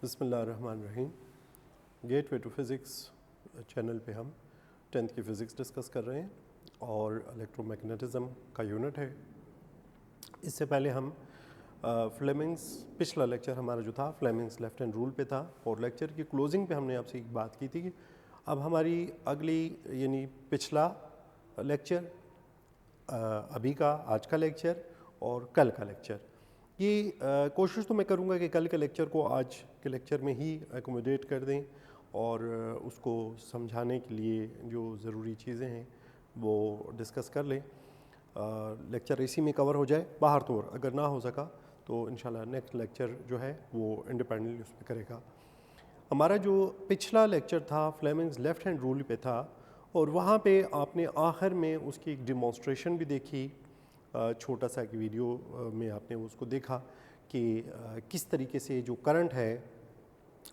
बिस्मिल्लाहिर्रहमानिर्रहीम। Gateway to physics channel पे हम 10th की फ़िज़िक्स डिस्कस कर रहे हैं और इलेक्ट्रोमैग्नेटिज़म का यूनिट है। इससे पहले हम फ्लेमिंग्स पिछला लेक्चर हमारा जो था फ्लेमिंग्स लेफ़्ट हैंड रूल पे था और लेक्चर की क्लोजिंग पे हमने आपसे एक बात की थी कि अब हमारी अगली यानी पिछला लेक्चर, अभी का आज का लेक्चर और कल का लेक्चर, ये कोशिश तो मैं करूँगा कि कल के लेक्चर को आज के लेक्चर में ही एकोमोडेट कर दें और उसको समझाने के लिए जो ज़रूरी चीज़ें हैं वो डिस्कस कर लें। लेक्चर इसी में कवर हो जाए, बाहर तो अगर ना हो सका तो इंशाल्लाह नेक्स्ट लेक्चर जो है वो इंडिपेंडेंटली उसमें करेगा। हमारा जो पिछला लेक्चर था फ्लेमिंग्स लेफ़्ट हैंड रूल पे था और वहाँ पे आपने आखिर में उसकी एक डिमॉन्स्ट्रेशन भी देखी। छोटा सा एक वीडियो में आपने उसको देखा कि किस तरीके से जो करंट है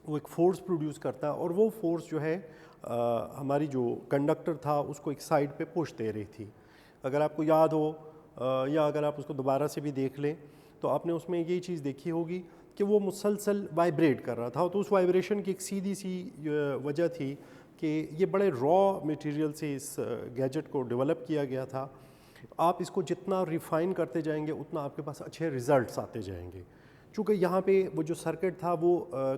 वो एक फ़ोर्स प्रोड्यूस करता है और वो फोर्स जो है हमारी जो कंडक्टर था उसको एक साइड पे पुश दे रही थी। अगर आपको याद हो या अगर आप उसको दोबारा से भी देख लें तो आपने उसमें ये चीज़ देखी होगी कि वो मुसलसल वाइब्रेट कर रहा था। तो उस वाइब्रेशन की एक सीधी सी वजह थी कि ये बड़े रॉ मटेरियल से इस गैजेट को डेवलप किया गया था। आप इसको जितना रिफ़ाइन करते जाएंगे उतना आपके पास अच्छे रिज़ल्ट्स आते जाएंगे। चूँकि यहाँ पे वो जो सर्किट था वो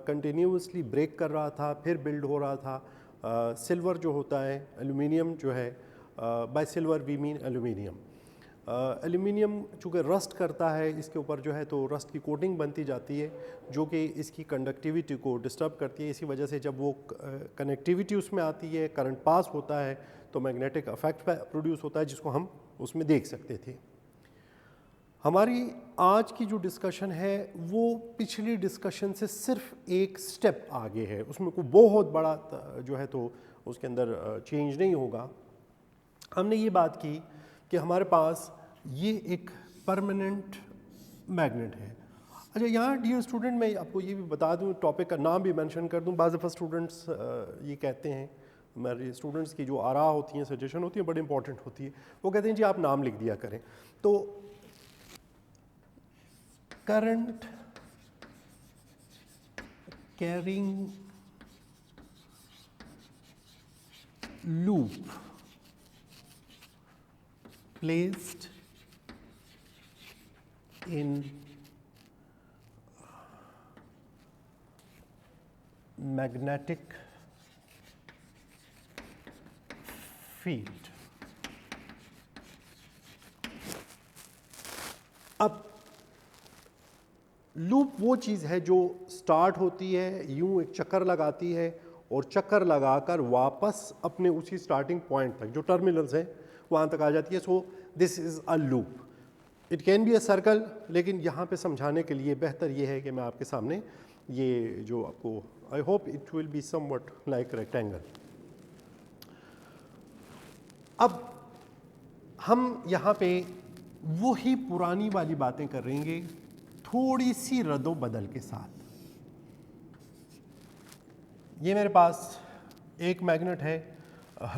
कंटिन्यूसली ब्रेक कर रहा था, फिर बिल्ड हो रहा था। सिल्वर जो होता है, एल्युमिनियम जो है, by silver we mean aluminium. Aluminium चूँकि रस्ट करता है इसके ऊपर जो है, तो रस्ट की कोटिंग बनती जाती है जो कि इसकी कंडक्टिविटी को डिस्टर्ब करती है। इसी वजह से जब वो कनेक्टिविटी उसमें आती है, करंट पास होता है तो मैग्नेटिक इफेक्ट प्रोड्यूस होता है जिसको हम उसमें देख सकते थे। हमारी आज की जो डिस्कशन है वो पिछली डिस्कशन से सिर्फ एक स्टेप आगे है, उसमें कोई बहुत बड़ा जो है तो उसके अंदर चेंज नहीं होगा। हमने ये बात की कि हमारे पास ये एक परमानेंट मैग्नेट है। अच्छा, यहाँ डियर स्टूडेंट मैं आपको ये भी बता दूँ, टॉपिक का नाम भी मेंशन कर दूँ। बाज़ दफ़ा स्टूडेंट्स ये कहते हैं, हमारे स्टूडेंट्स की जो आरा होती हैं, सजेशन होती है, बड़ी इंपॉर्टेंट होती है। वो कहते हैं जी आप नाम लिख दिया करें। तो current carrying loop placed in magnetic field. अब लूप वो चीज़ है जो स्टार्ट होती है, यूं एक चक्कर लगाती है और चक्कर लगाकर वापस अपने उसी स्टार्टिंग पॉइंट तक जो टर्मिनल्स हैं वहाँ तक आ जाती है। So this is a loop. It can be a circle, लेकिन यहाँ पे समझाने के लिए बेहतर ये है कि मैं आपके सामने ये जो आपको, I hope it will be somewhat like rectangle. अब हम यहाँ पे वही पुरानी वाली बातें करेंगे थोड़ी सी रद्दो बदल के साथ। ये मेरे पास एक मैग्नेट है।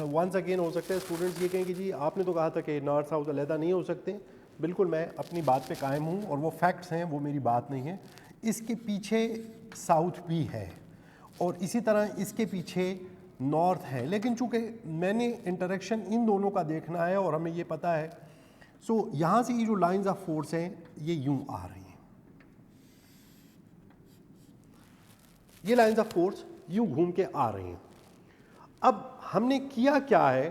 वंस अगेन हो सकता है स्टूडेंट्स ये कहें कि जी आपने तो कहा था कि नॉर्थ साउथ अलहदा नहीं हो सकते। बिल्कुल मैं अपनी बात पे कायम हूँ और वो फैक्ट्स हैं, वो मेरी बात नहीं है। इसके पीछे साउथ भी है और इसी तरह इसके पीछे नॉर्थ है, लेकिन चूँकि मैंने इंटरेक्शन इन दोनों का देखना है और हमें ये पता है, सो यहाँ से ये जो लाइंस ऑफ फोर्स हैं ये यूं आ रही हैं। ये लाइंस ऑफ फोर्स यूं घूम के आ रही हैं। अब हमने किया क्या है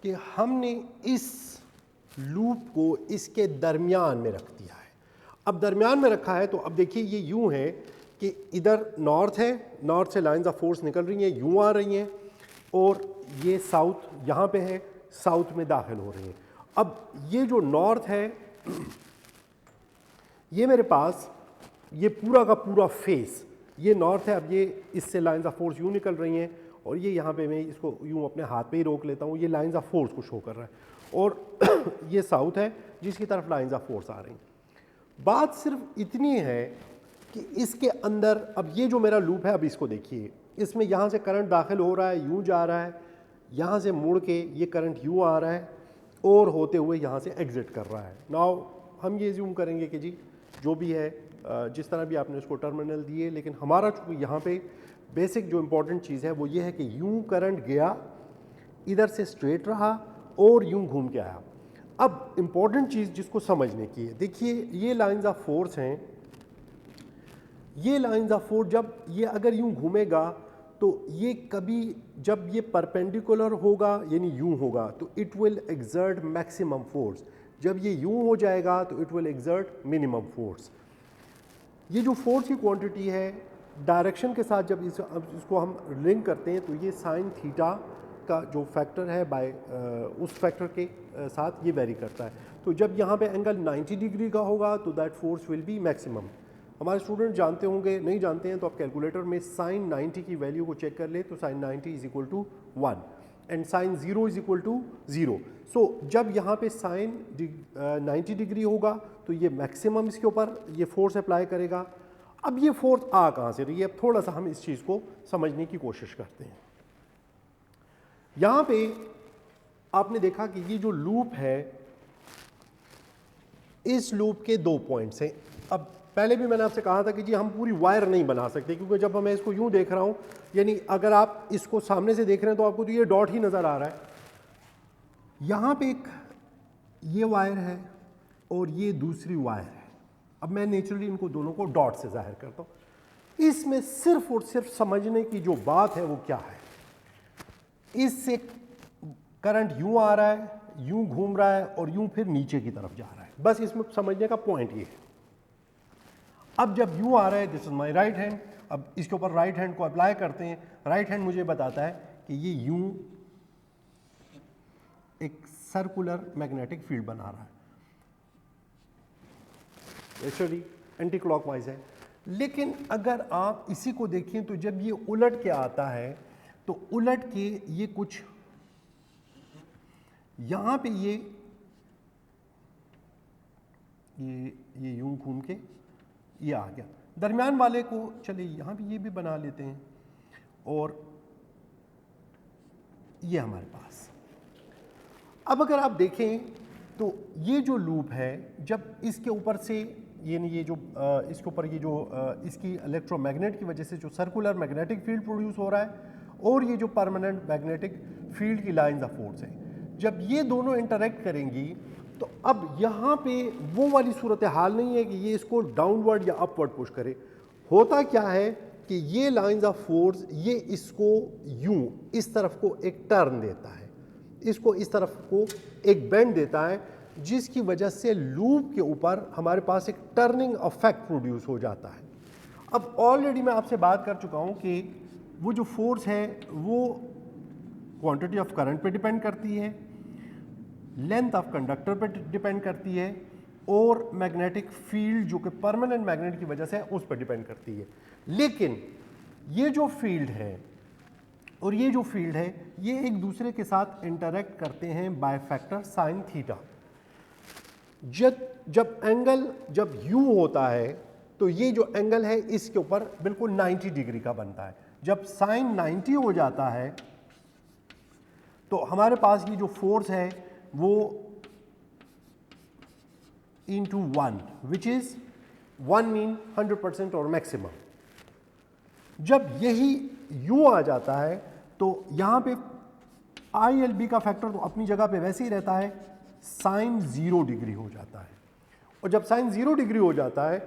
कि हमने इस लूप को इसके दरमियान में रख दिया है। अब दरमियान में रखा है तो अब देखिए ये यूं है कि इधर नॉर्थ है, नॉर्थ से लाइंस ऑफ फोर्स निकल रही हैं, यूं आ रही हैं, और ये साउथ यहाँ पे है, साउथ में दाखिल हो रही हैं। अब ये जो नॉर्थ है ये मेरे पास ये पूरा का पूरा फेस ये नॉर्थ है। अब ये इससे लाइंस ऑफ फोर्स यूं निकल रही हैं और ये यहाँ पे मैं इसको यूं अपने हाथ पे ही रोक लेता हूँ, ये लाइंस ऑफ फोर्स को शो कर रहा है, और ये साउथ है जिसकी तरफ लाइंस ऑफ फोर्स आ रही हैं। बात सिर्फ इतनी है कि इसके अंदर अब ये जो मेरा लूप है, अब इसको देखिए, इसमें यहाँ से करंट दाखिल हो रहा है, यूं जा रहा है, यहाँ से मुड़ के ये करंट यूं आ रहा है और होते हुए यहाँ से एग्जिट कर रहा है। नाउ हम ये ज्यूम करेंगे कि जी जो भी है जिस तरह भी आपने उसको टर्मिनल दिए, लेकिन हमारा चूँकि यहाँ पे बेसिक जो इम्पोर्टेंट चीज़ है वो ये है कि यूँ करंट गया, इधर से स्ट्रेट रहा और यूँ घूम के आया। अब इम्पॉर्टेंट चीज़ जिसको समझने की है, देखिए ये लाइंस ऑफ फोर्स हैं, ये लाइंस ऑफ फोर्स जब ये अगर यूँ घूमेगा तो ये कभी जब ये परपेंडिकुलर होगा यानी यूँ होगा तो it will exert maximum force, जब ये यूँ हो जाएगा तो it will exert minimum force. ये जो फोर्स की क्वांटिटी है डायरेक्शन के साथ जब इसको हम लिंक करते हैं तो ये साइन थीटा का जो फैक्टर है बाय उस फैक्टर के साथ ये वेरी करता है। तो जब यहाँ पे एंगल 90 डिग्री का होगा तो that force will be maximum. हमारे स्टूडेंट जानते होंगे, नहीं जानते हैं तो आप कैलकुलेटर में साइन 90 की वैल्यू को चेक कर ले तो sine 90 is equal to 1 and sine 0 is equal to 0। So जब यहाँ पे साइन 90 डिग्री होगा तो ये मैक्सिमम इसके ऊपर ये फोर्स अप्लाई करेगा। अब ये फोर्स आ कहाँ से रही है, अब थोड़ा सा हम इस चीज़ को समझने की कोशिश करते हैं। यहाँ पे आपने देखा कि ये जो लूप है, इस लूप के 2 पॉइंट्स हैं। अब पहले भी मैंने आपसे कहा था कि जी हम पूरी वायर नहीं बना सकते, क्योंकि जब मैं इसको यूं देख रहा हूं, यानी अगर आप इसको सामने से देख रहे हैं तो आपको तो ये डॉट ही नज़र आ रहा है। यहाँ पे एक ये वायर है और ये दूसरी वायर है। अब मैं नेचुरली इनको दोनों को डॉट से जाहिर करता हूँ। इसमें सिर्फ और सिर्फ समझने की जो बात है वो क्या है, इससे करंट यूं आ रहा है, यूं घूम रहा है और यूं फिर नीचे की तरफ जा रहा है। बस इसमें समझने का पॉइंट ये है। अब जब यूं आ रहा है, this is my right hand, अब इसके ऊपर राइट हैंड को अप्लाई करते हैं। राइट हैंड मुझे बताता है कि ये यूं एक सर्कुलर मैग्नेटिक फील्ड बना रहा है, एक्चुअली एंटी क्लॉकवाइज है। लेकिन अगर आप इसी को देखें तो जब ये उलट के आता है तो उलट के ये कुछ यहां पे ये यूं घूम के ये आ गया। दरमियान वाले को चलिए यहां भी ये भी बना लेते हैं और ये हमारे पास। अब अगर आप देखें तो ये जो लूप है, जब इसके ऊपर से यानी ये जो इसके ऊपर ये जो इसकी इलेक्ट्रोमैग्नेट की वजह से जो सर्कुलर मैग्नेटिक फील्ड प्रोड्यूस हो रहा है और ये जो परमानेंट मैग्नेटिक फील्ड की लाइंस ऑफ फोर्स है, जब ये दोनों इंटरेक्ट करेंगी तो अब यहाँ पे वो वाली सूरत हाल नहीं है कि ये इसको डाउनवर्ड या अपवर्ड पुश करे। होता क्या है कि ये लाइंस ऑफ फोर्स ये इसको यूं इस तरफ को एक टर्न देता है, इसको इस तरफ को एक बेंड देता है, जिसकी वजह से लूप के ऊपर हमारे पास एक टर्निंग इफेक्ट प्रोड्यूस हो जाता है। अब ऑलरेडी मैं आपसे बात कर चुका हूँ कि वो जो फोर्स है वो क्वांटिटी ऑफ करंट पे डिपेंड करती है, लेंथ ऑफ कंडक्टर पे डिपेंड करती है और मैग्नेटिक फील्ड जो कि परमानेंट मैग्नेट की वजह से उस पर डिपेंड करती है। लेकिन ये जो फील्ड है और ये जो फील्ड है ये एक दूसरे के साथ इंटरेक्ट करते हैं बाय फैक्टर साइन थीटा। जब एंगल जब यू होता है तो ये जो एंगल है इसके ऊपर बिल्कुल 90 डिग्री का बनता है। जब साइन 90 हो जाता है तो हमारे पास ये जो फोर्स है वो into 1 which is 1 mean 100% और मैक्सिमम। जब यही u आ जाता है तो यहाँ पे ILB का फैक्टर तो अपनी जगह पे वैसे ही रहता है, साइन 0 डिग्री हो जाता है। और जब साइन 0 डिग्री हो जाता है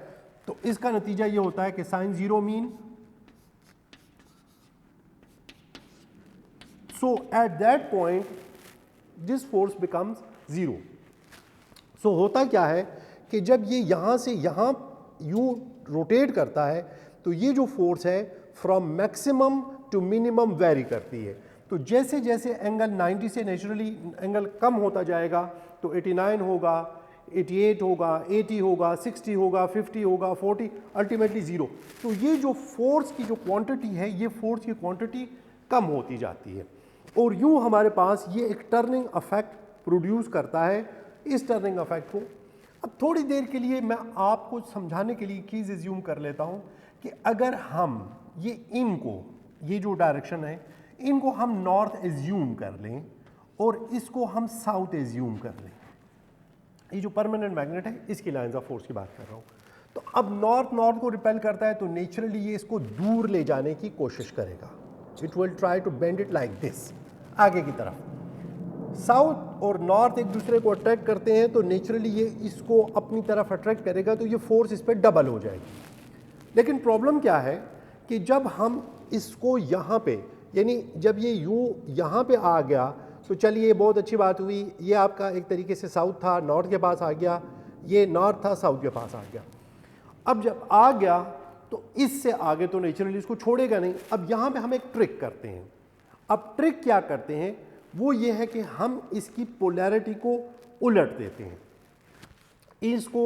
तो इसका नतीजा ये होता है कि sine 0 mean so at that point this force becomes 0। so होता क्या है कि जब ये यहाँ से यहाँ यूँ रोटेट करता है तो ये जो फोर्स है from maximum to minimum vary करती है। तो जैसे जैसे एंगल 90 से नेचुरली एंगल कम होता जाएगा तो 89 होगा, 88 होगा, 80 होगा, 60 होगा, 50 होगा, 40, अल्टीमेटली 0। तो ये जो फोर्स की जो क्वांटिटी है ये फोर्स की क्वांटिटी कम होती जाती है और यूँ हमारे पास ये एक टर्निंग इफेक्ट प्रोड्यूस करता है। इस टर्निंग इफेक्ट को अब थोड़ी देर के लिए मैं आपको समझाने के लिए चीज़ एज्यूम कर लेता हूँ कि अगर हम ये जो डायरेक्शन है इनको हम नॉर्थ एज्यूम कर लें और इसको हम साउथ एज्यूम कर लें, ये जो परमानेंट मैग्नेट है इसकी लाइंस ऑफ फोर्स की बात कर रहा हूँ, तो अब नॉर्थ नॉर्थ को रिपेल करता है तो नेचुरली ये इसको दूर ले जाने की कोशिश करेगा, it will try to bend it like this, आगे की तरफ। साउथ और नॉर्थ एक दूसरे को अट्रैक्ट करते हैं तो नेचुरली ये इसको अपनी तरफ अट्रैक्ट करेगा, तो ये फोर्स इस पर डबल हो जाएगी। लेकिन प्रॉब्लम क्या है कि जब हम इसको यहाँ पे, यानी जब ये यूँ यहाँ पे आ गया तो चलिए बहुत अच्छी बात हुई, ये आपका एक तरीके से साउथ था नॉर्थ के पास आ गया, ये नॉर्थ था साउथ के पास आ गया। अब जब आ गया तो इससे आगे तो नेचुरली इसको छोड़ेगा नहीं। अब यहाँ पे हम एक ट्रिक करते हैं। अब ट्रिक क्या करते हैं, वो ये है कि हम इसकी पोलैरिटी को उलट देते हैं। इसको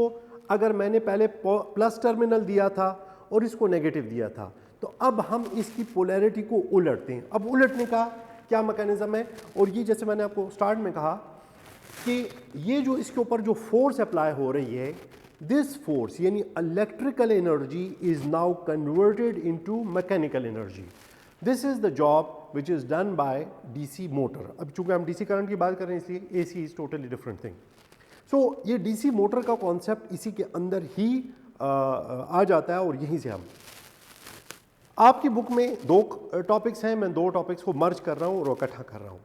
अगर मैंने पहले प्लस टर्मिनल दिया था और इसको नेगेटिव दिया था, तो अब हम इसकी पोलैरिटी को उलटते हैं। अब उलटने का क्या मैकेनिज्म है, और ये जैसे मैंने आपको स्टार्ट में कहा कि ये जो इसके ऊपर जो फोर्स अप्लाई हो रही है, दिस फोर्स यानी electrical energy is now converted into mechanical energy. This is the job which is done by DC motor. अब चूंकि हम डीसी करंट की बात कर रहे हैं इसलिए AC is totally different thing. So ये डीसी मोटर का कॉन्सेप्ट इसी के अंदर ही आ जाता है, और यहीं से हम आपकी बुक में दो टॉपिक्स हैं, मैं दो टॉपिक्स को मर्ज कर रहा हूँ और इकट्ठा कर रहा हूँ।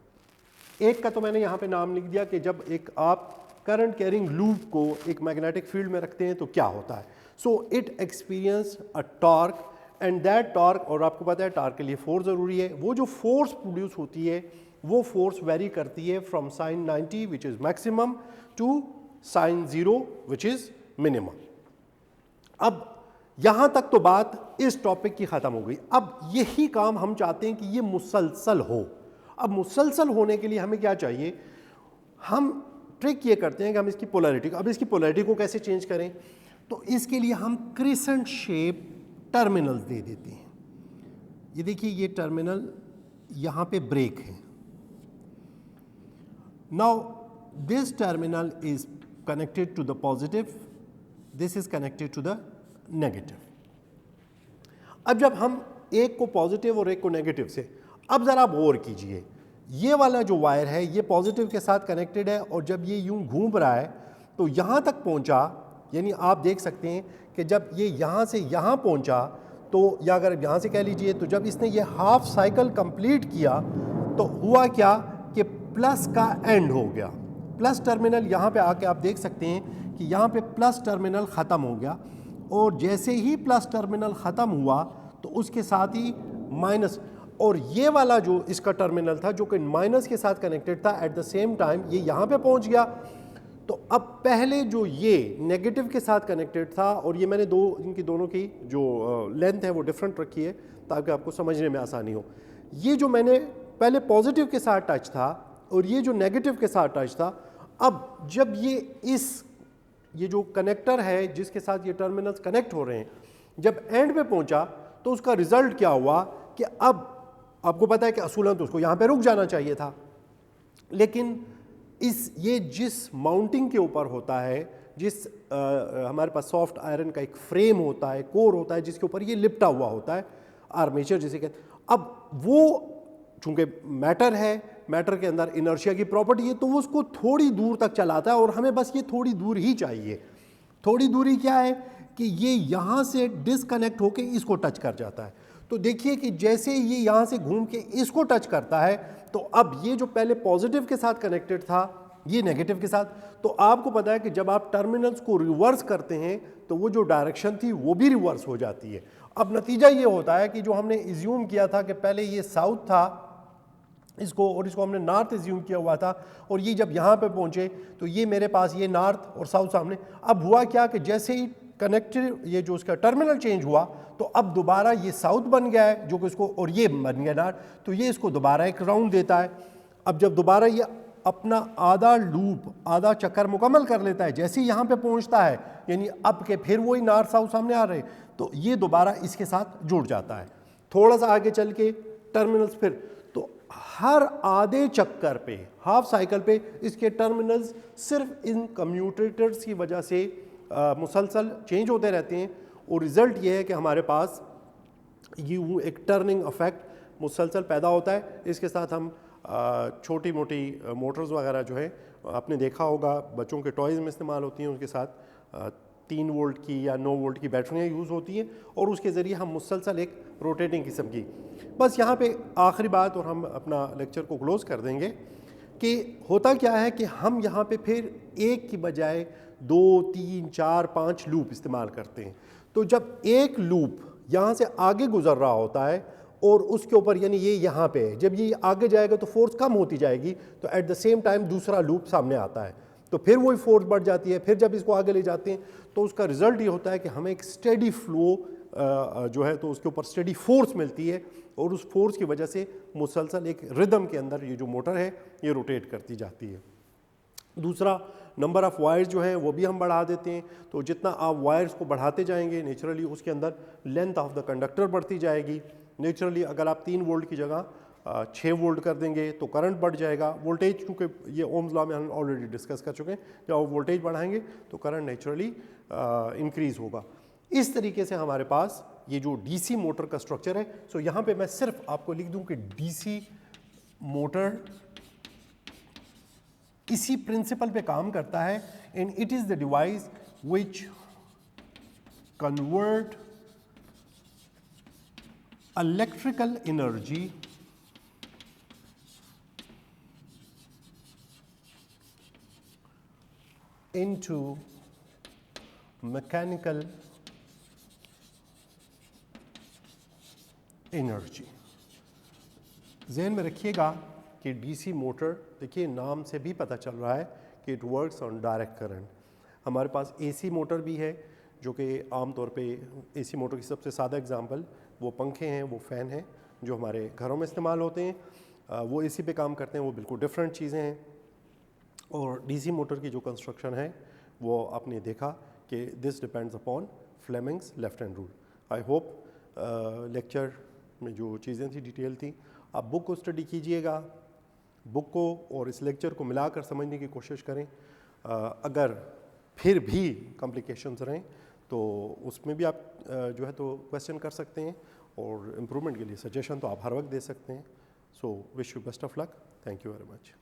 एक का तो मैंने यहाँ पे नाम लिख दिया कि जब एक आप करंट कैरिंग लूप को एक मैग्नेटिक फील्ड में रखते हैं तो क्या होता है। So it experience a torque and that torque, और आपको पता है टॉर्क के लिए फोर्स ज़रूरी है, वो जो फोर्स प्रोड्यूस होती है वो फोर्स वेरी करती है from sine 90 which is maximum to sine 0 which is minimum. अब यहाँ तक तो बात इस टॉपिक की ख़त्म हो गई। अब यही काम हम चाहते हैं कि ये मुसलसल हो। अब मुसलसल होने के लिए हमें क्या चाहिए, हम ट्रिक ये करते हैं कि हम इसकी पोलैरिटी, अब इसकी पोलैरिटी को कैसे चेंज करें, तो इसके लिए हम क्रिसेंट शेप टर्मिनल्स दे देते हैं। ये देखिए ये टर्मिनल यहाँ पे ब्रेक है। Now this terminal is connected to the positive, this is connected to the negative. अब जब हम एक को पॉजिटिव और एक को नेगेटिव से, अब ज़रा गौर कीजिए, ये वाला जो वायर है ये पॉजिटिव के साथ कनेक्टेड है, और जब ये यूं घूम रहा है तो यहाँ तक पहुँचा, यानी आप देख सकते हैं कि जब ये यहाँ से यहाँ पहुँचा तो, या अगर यहाँ से कह लीजिए, तो जब इसने ये हाफ साइकिल कंप्लीट किया तो हुआ क्या कि प्लस का एंड हो गया। प्लस टर्मिनल यहाँ पे आके आप देख सकते हैं कि यहाँ पे प्लस टर्मिनल ख़त्म हो गया, और जैसे ही प्लस टर्मिनल ख़त्म हुआ तो उसके साथ ही माइनस, और ये वाला जो इसका टर्मिनल था जो कि माइनस के साथ कनेक्टेड था, एट द सेम टाइम ये यहाँ पे पहुँच गया। तो अब पहले जो ये नेगेटिव के साथ कनेक्टेड था, और ये मैंने इनकी दोनों की जो लेंथ है वो डिफरेंट रखी है ताकि आपको समझने में आसानी हो। ये जो मैंने पहले पॉजिटिव के साथ टच था और ये जो नेगेटिव के साथ टच था, अब जब ये जो कनेक्टर है जिसके साथ ये टर्मिनल्स कनेक्ट हो रहे हैं, जब एंड पे पहुंचा तो उसका रिजल्ट क्या हुआ कि अब आपको पता है कि असूलन तो उसको यहाँ पे रुक जाना चाहिए था, लेकिन ये जिस माउंटिंग के ऊपर होता है, जिस हमारे पास सॉफ्ट आयरन का एक फ्रेम होता है, कोर होता है जिसके ऊपर ये लिपटा हुआ होता है, आर्मेचर जिसे कहते हैं, अब वो चूंकि मैटर है, मैटर के अंदर इनर्शिया की प्रॉपर्टी है, तो वो उसको थोड़ी दूर तक चलाता है, और हमें बस ये थोड़ी दूर ही चाहिए। थोड़ी दूरी क्या है कि ये यहाँ से डिसकनेक्ट होके इसको टच कर जाता है। तो देखिए कि जैसे ये यहाँ से घूम के इसको टच करता है, तो अब ये जो पहले पॉजिटिव के साथ कनेक्टेड था ये नेगेटिव के साथ, तो आपको पता है कि जब आप टर्मिनल्स को रिवर्स करते हैं तो वो जो डायरेक्शन थी वो भी रिवर्स हो जाती है। अब नतीजा ये होता है कि जो हमने इज्यूम किया था कि पहले ये साउथ था इसको, और इसको हमने नॉर्थ एज्यूम किया हुआ था, और ये जब यहाँ पे पहुँचे तो ये मेरे पास ये नॉर्थ और साउथ सामने। अब हुआ क्या कि जैसे ही कनेक्टेड ये जो उसका टर्मिनल चेंज हुआ तो अब दोबारा ये साउथ बन गया है जो कि इसको, और ये बन गया नॉर्थ, तो ये इसको दोबारा एक राउंड देता है। अब जब दोबारा ये अपना आधा लूप, आधा चक्कर मुकम्मल कर लेता है, जैसे ही यहाँ पे पहुँचता है, यानी अब के फिर वही नॉर्थ साउथ सामने आ रहे, तो ये दोबारा इसके साथ जुड़ जाता है। थोड़ा सा आगे चल के टर्मिनल्स फिर, तो हर आधे चक्कर पे, हाफ साइकिल पे इसके टर्मिनल्स सिर्फ इन कम्यूटेटर्स की वजह से मुसलसल चेंज होते रहते हैं, और रिज़ल्ट ये है कि हमारे पास ये एक टर्निंग इफेक्ट मुसलसल पैदा होता है। इसके साथ हम छोटी मोटी मोटर्स वगैरह जो है आपने देखा होगा बच्चों के टॉयज़ में इस्तेमाल होती हैं, उनके साथ 3 वोल्ट की या 9 वोल्ट की बैटरियाँ यूज़ होती हैं और उसके ज़रिए हम मुसलसल एक रोटेटिंग किस्म की। बस यहाँ पे आखिरी बात और हम अपना लेक्चर को क्लोज़ कर देंगे कि होता क्या है कि हम यहाँ पे फिर एक की बजाय 2, 3, 4, 5 लूप इस्तेमाल करते हैं। तो जब एक लूप यहाँ से आगे गुजर रहा होता है और उसके ऊपर यानी ये यहाँ पे है, जब ये आगे जाएगा तो फोर्स कम होती जाएगी, तो एट द सेम टाइम दूसरा लूप सामने आता है, तो फिर वही फोर्स बढ़ जाती है। फिर जब इसको आगे ले जाते हैं तो उसका रिजल्ट ये होता है कि हमें एक स्टेडी फ्लो जो है तो उसके ऊपर स्टेडी फोर्स मिलती है और उस फोर्स की वजह से मुसलसल एक रिदम के अंदर ये जो मोटर है ये रोटेट करती जाती है। दूसरा, नंबर ऑफ़ वायर्स जो है वो भी हम बढ़ा देते हैं। तो जितना आप वायर्स को बढ़ाते जाएंगे नेचुरली उसके अंदर लेंथ ऑफ द कंडक्टर बढ़ती जाएगी। नेचुरली अगर आप 3 वोल्ट की जगह 6 वोल्ट कर देंगे तो करंट बढ़ जाएगा। वोल्टेज, क्योंकि ये ओम्स लॉ में हम ऑलरेडी डिस्कस कर चुके हैं, जब आप वोल्टेज बढ़ाएंगे तो करंट नेचुरली इंक्रीज़ होगा। इस तरीके से हमारे पास ये जो डीसी मोटर का स्ट्रक्चर है। सो यहाँ पे मैं सिर्फ आपको लिख दूं कि डीसी मोटर इसी प्रिंसिपल पे काम करता है and it is the device which convert electrical energy into mechanical energy. ज़हन में रखिएगा कि डीसी मोटर, देखिए नाम से भी पता चल रहा है कि it works on direct current. हमारे पास एसी मोटर भी है जो कि आमतौर पे एसी मोटर की सबसे सादा एग्जांपल वो पंखे हैं, वो फ़ैन हैं जो हमारे घरों में इस्तेमाल होते हैं। वो एसी पे काम करते हैं, वो बिल्कुल डिफरेंट चीज़ें हैं। और डीसी मोटर की जो कंस्ट्रक्शन है वो आपने देखा कि this depends upon Fleming's left hand rule. I hope lecture में जो चीज़ें थी डिटेल थी, आप बुक को स्टडी कीजिएगा, बुक को और इस लेक्चर को मिलाकर समझने की कोशिश करें। अगर फिर भी कॉम्प्लिकेशंस रहें तो उसमें भी आप जो है तो क्वेश्चन कर सकते हैं और इम्प्रूवमेंट के लिए सजेशन तो आप हर वक्त दे सकते हैं। So wish you best of luck. Thank you very much.